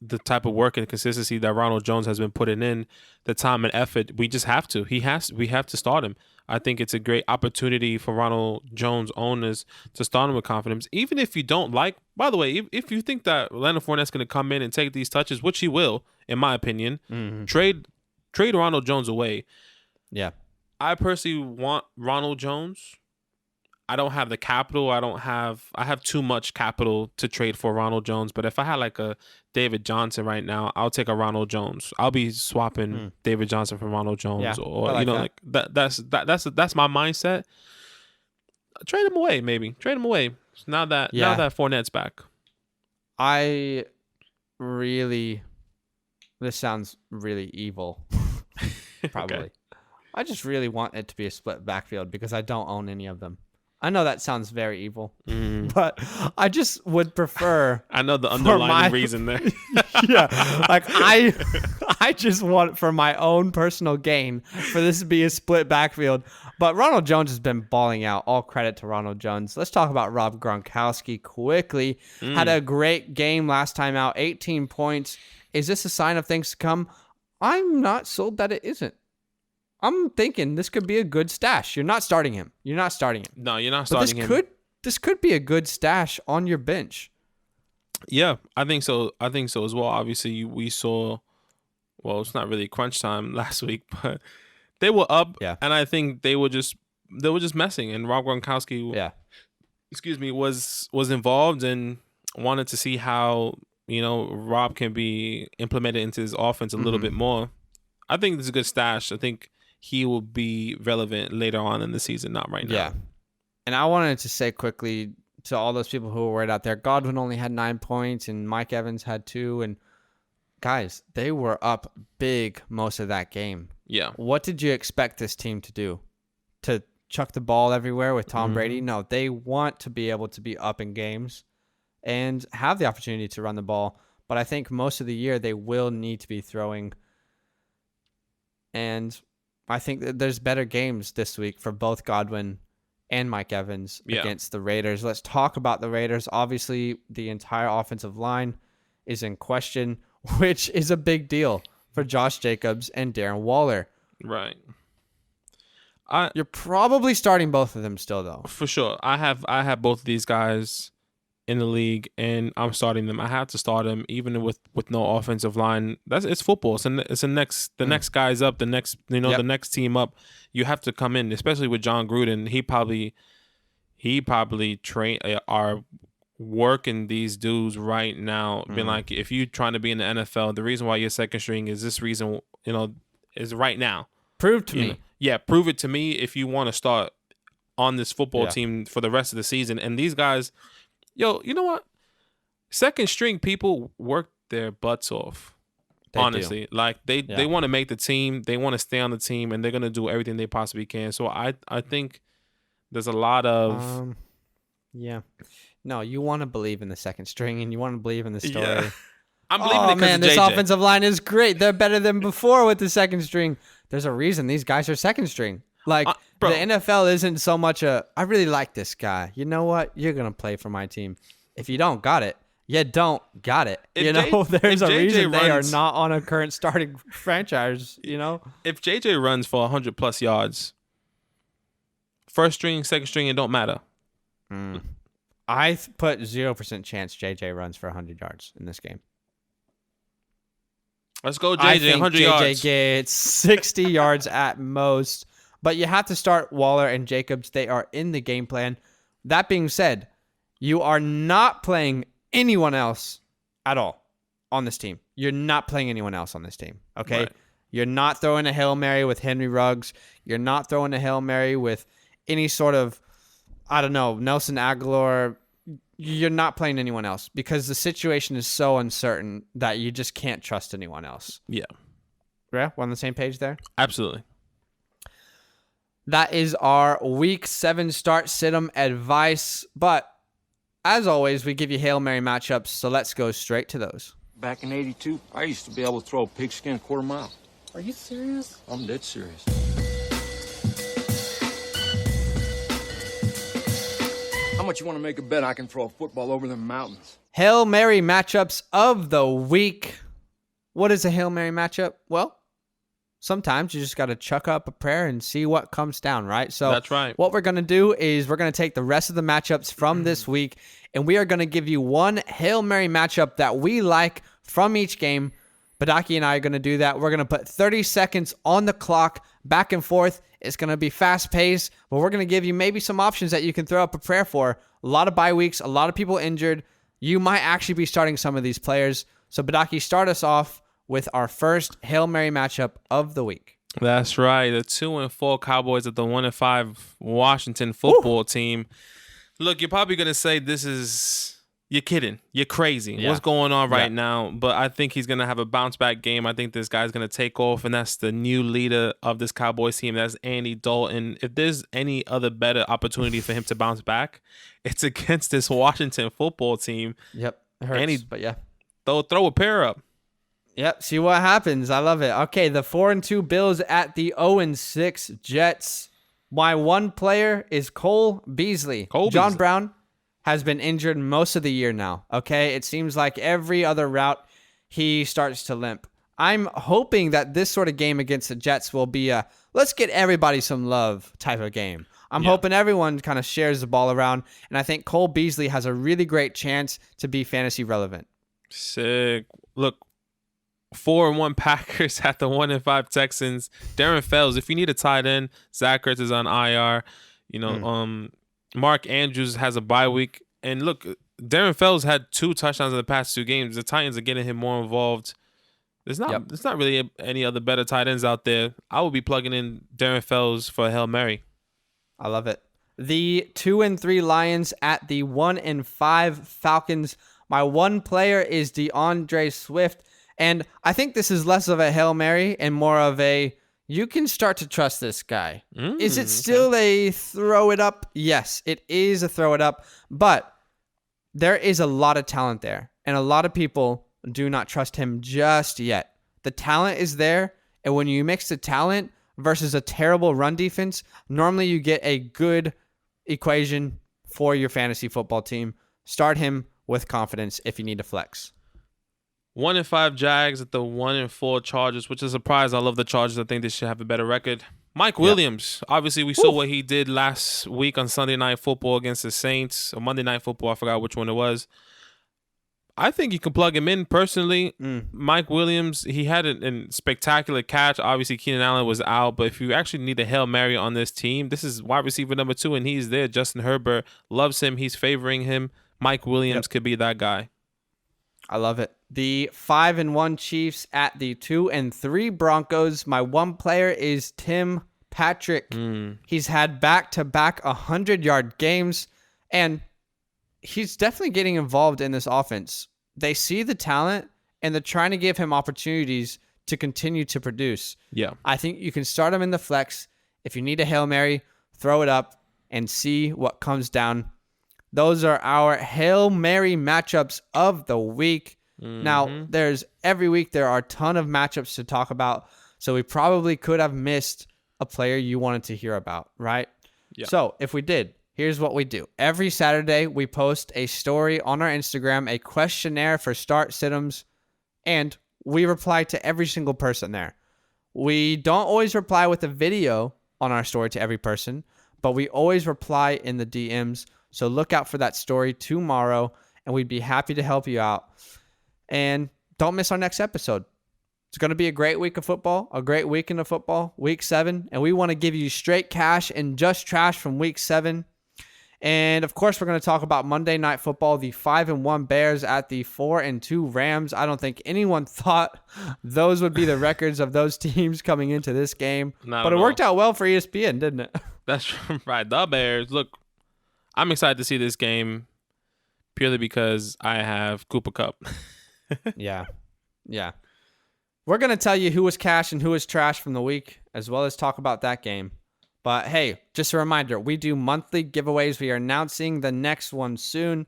the type of work and consistency that Ronald Jones has been putting in, the time and effort. We just have to. We have to start him. I think it's a great opportunity for Ronald Jones owners to start him with confidence. Even if you don't like, by the way, if you think that Leonard Fournette's going to come in and take these touches, which he will, in my opinion, trade Ronald Jones away. Yeah. I personally want Ronald Jones. I don't have the capital. I have too much capital to trade for Ronald Jones. But if I had like a David Johnson right now, I'll take a Ronald Jones. I'll be swapping David Johnson for Ronald Jones, that's my mindset. Trade him away, maybe. Trade him away. Now that Fournette's back. This sounds really evil. Probably. Okay. I just really want it to be a split backfield because I don't own any of them. I know that sounds very evil, but I just would prefer. I know the underlying reason there. Yeah, like I just want for my own personal gain for this to be a split backfield. But Ronald Jones has been balling out. All credit to Ronald Jones. Let's talk about Rob Gronkowski quickly. Had a great game last time out. 18 points. Is this a sign of things to come? I'm not sold that it isn't. I'm thinking this could be a good stash. You're not starting him. No, you're not starting him. This could be a good stash on your bench. Yeah, I think so as well. Obviously, we saw, well, it's not really crunch time last week, but they were up, and I think they were just messing. And Rob Gronkowski, was involved and wanted to see how Rob can be implemented into his offense a little bit more. I think this is a good stash. I think he will be relevant later on in the season, not right now. Yeah. And I wanted to say quickly to all those people who were worried out there, Godwin only had 9 points and Mike Evans had 2. And guys, they were up big most of that game. Yeah. What did you expect this team to do? To chuck the ball everywhere with Tom Brady? No, they want to be able to be up in games and have the opportunity to run the ball. But I think most of the year they will need to be throwing. And I think that there's better games this week for both Godwin and Mike Evans against the Raiders. Let's talk about the Raiders. Obviously, the entire offensive line is in question, which is a big deal for Josh Jacobs and Darren Waller. Right. You're probably starting both of them still, though. For sure. I have both of these guys in the league, and I'm starting them. I have to start them, even with no offensive line. It's football. It's the next guy's up, the next team up. You have to come in, especially with John Gruden. He probably are working these dudes right now. Being like, if you're trying to be in the NFL, the reason why you're second string is this reason. Is right now. Prove to me. Yeah, prove it to me if you want to start on this football team for the rest of the season. And these guys. Yo, you know what? Second string people work their butts off. Honestly, like they want to make the team, they want to stay on the team, and they're gonna do everything they possibly can. So I think there's a lot of No, you want to believe in the second string, and you want to believe in the story. Yeah. I'm believing it because this JJ. Offensive line is great. They're better than before with the second string. There's a reason these guys are second string. Like, the NFL isn't so much I really like this guy. You know what? You're going to play for my team. If you don't got it, you don't got it. There's a reason they are not on a current starting franchise, If JJ runs for 100-plus yards, first string, second string, it don't matter. I put 0% chance JJ runs for 100 yards in this game. Let's go, I JJ. think 100 JJ yards. gets 60 yards at most. But you have to start Waller and Jacobs. They are in the game plan. That being said, you are not playing anyone else at all on this team. You're not playing anyone else on this team, okay? Right. You're not throwing a Hail Mary with Henry Ruggs. You're not throwing a Hail Mary with any sort of, I don't know, Nelson Aguilar. You're not playing anyone else because the situation is so uncertain that you just can't trust anyone else. Yeah. Yeah, we're on the same page there? Absolutely. That is our Week 7 start sit-em advice. But as always, we give you Hail Mary matchups, so let's go straight to those. Back in '82, I used to be able to throw a pigskin a quarter mile. Are you serious? I'm dead serious. How much you want to make a bet I can throw a football over them mountains? Hail Mary matchups of the week. What is a Hail Mary matchup? Well, sometimes you just got to chuck up a prayer and see what comes down, right? So That's right. What we're going to do is we're going to take the rest of the matchups from this week, and we are going to give you one Hail Mary matchup that we like from each game. Badaki and I are going to do that. We're going to put 30 seconds on the clock, back and forth. It's going to be fast-paced, but we're going to give you maybe some options that you can throw up a prayer for. A lot of bye weeks, a lot of people injured. You might actually be starting some of these players. So, Badaki, start us off with our first Hail Mary matchup of the week. That's right. The 2-4 Cowboys at the 1-5 Washington football team. Look, you're probably going to say this is... You're kidding. You're crazy. Yeah. What's going on right now? But I think he's going to have a bounce-back game. I think this guy's going to take off, and that's the new leader of this Cowboys team. That's Andy Dalton. If there's any other better opportunity for him to bounce back, it's against this Washington football team. Yep. It hurts, but yeah. Throw a pair up. Yep, see what happens. I love it. Okay, the 4-2 Bills at the 0-6 Jets. My one player is Cole Beasley. John Brown has been injured most of the year now, okay? It seems like every other route he starts to limp. I'm hoping that this sort of game against the Jets will be a let's get everybody some love type of game. I'm hoping everyone kind of shares the ball around, and I think Cole Beasley has a really great chance to be fantasy relevant. Sick. Look, 4-1 Packers at the 1-5 Texans. Darren Fells, if you need a tight end, Zach Ertz is on IR. You know, Mark Andrews has a bye week. And look, Darren Fells had 2 touchdowns in the past 2 games. The Titans are getting him more involved. There's not really any other better tight ends out there. I will be plugging in Darren Fells for a Hail Mary. I love it. The 2-3 Lions at the 1-5 Falcons. My one player is DeAndre Swift. And I think this is less of a Hail Mary and more of a, you can start to trust this guy. Is it still a throw it up? Yes, it is a throw it up. But there is a lot of talent there. And a lot of people do not trust him just yet. The talent is there. And when you mix the talent versus a terrible run defense, normally you get a good equation for your fantasy football team. Start him with confidence if you need to flex. 1-5 Jags at the 1-4 Chargers, which is a surprise. I love the Chargers. I think they should have a better record. Mike Williams. Obviously, we saw what he did last week on Sunday Night Football against the Saints, or Monday Night Football. I forgot which one it was. I think you can plug him in personally. Mike Williams, he had a spectacular catch. Obviously, Keenan Allen was out, but if you actually need a Hail Mary on this team, this is wide receiver number 2, and he's there. Justin Herbert loves him. He's favoring him. Mike Williams could be that guy. I love it. The 5-1 Chiefs at the 2-3 Broncos. My one player is Tim Patrick. He's had back-to-back 100-yard games, and he's definitely getting involved in this offense. They see the talent, and they're trying to give him opportunities to continue to produce. Yeah. I think you can start him in the flex. If you need a Hail Mary, throw it up and see what comes down. Those are our Hail Mary matchups of the week. Now, every week there are a ton of matchups to talk about, so we probably could have missed a player you wanted to hear about, right? Yeah. So if we did, here's what we do. Every Saturday, we post a story on our Instagram, a questionnaire for start sit-ems, and we reply to every single person there. We don't always reply with a video on our story to every person, but we always reply in the DMs. So look out for that story tomorrow, and we'd be happy to help you out. And don't miss our next episode. It's going to be a great week of football, a great weekend of football, week 7. And we want to give you straight cash and just trash from week 7. And, of course, we're going to talk about Monday Night Football, the 5-1 Bears at the 4-2 Rams. I don't think anyone thought those would be the records of those teams coming into this game. But it worked out well for ESPN, didn't it? That's right. The Bears. Look, I'm excited to see this game purely because I have Cooper Kupp. Yeah. We're going to tell you who was cash and who was trash from the week, as well as talk about that game. But hey, just a reminder, we do monthly giveaways. We are announcing the next one soon.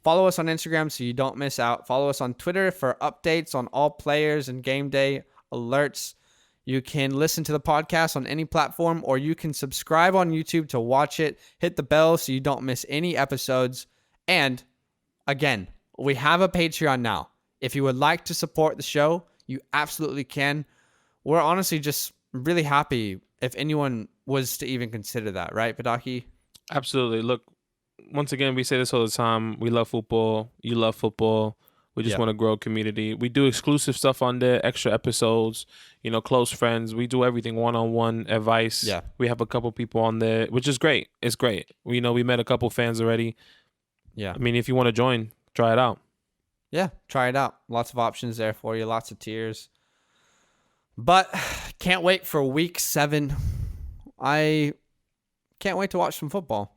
Follow us on Instagram so you don't miss out. Follow us on Twitter for updates on all players and game day alerts. You can listen to the podcast on any platform, or you can subscribe on YouTube to watch it. Hit the bell so you don't miss any episodes. And again, we have a Patreon now. If you would like to support the show, you absolutely can. We're honestly just really happy if anyone was to even consider that, right, Padaki? Absolutely. Look, once again, we say this all the time. We love football. You love football. We just want to grow a community. We do exclusive stuff on there, extra episodes, close friends. We do everything, one-on-one advice. Yeah. We have a couple people on there, which is great. It's great. We met a couple fans already. Yeah. I mean, if you want to join, try it out. Yeah, try it out. Lots of options there for you, lots of tiers. But can't wait for week 7. I can't wait to watch some football,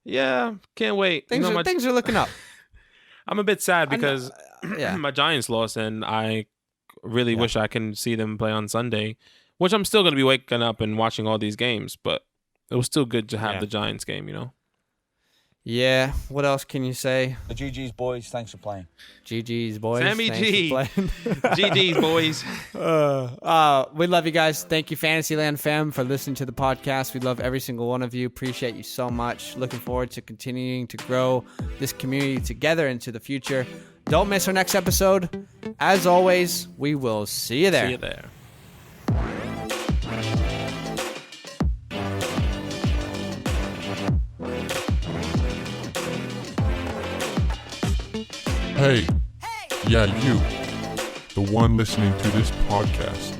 Yeah, can't wait. Things are looking up. I'm a bit sad because my Giants lost, and I really wish I can see them play on Sunday, which I'm still going to be waking up and watching all these games, but it was still good to have the Giants game, Yeah, what else can you say? The GG's, boys. Thanks for playing. GG's, boys. Sammy G. GG's, boys. We love you guys. Thank you, Fantasyland fam, for listening to the podcast. We love every single one of you. Appreciate you so much. Looking forward to continuing to grow this community together into the future. Don't miss our next episode. As always, we will see you there. See you there. Hey, yeah, you, the one listening to this podcast,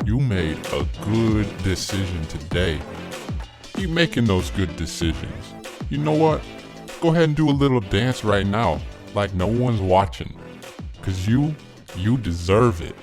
you made a good decision today. Keep making those good decisions. You know what? Go ahead and do a little dance right now, like no one's watching, because you deserve it.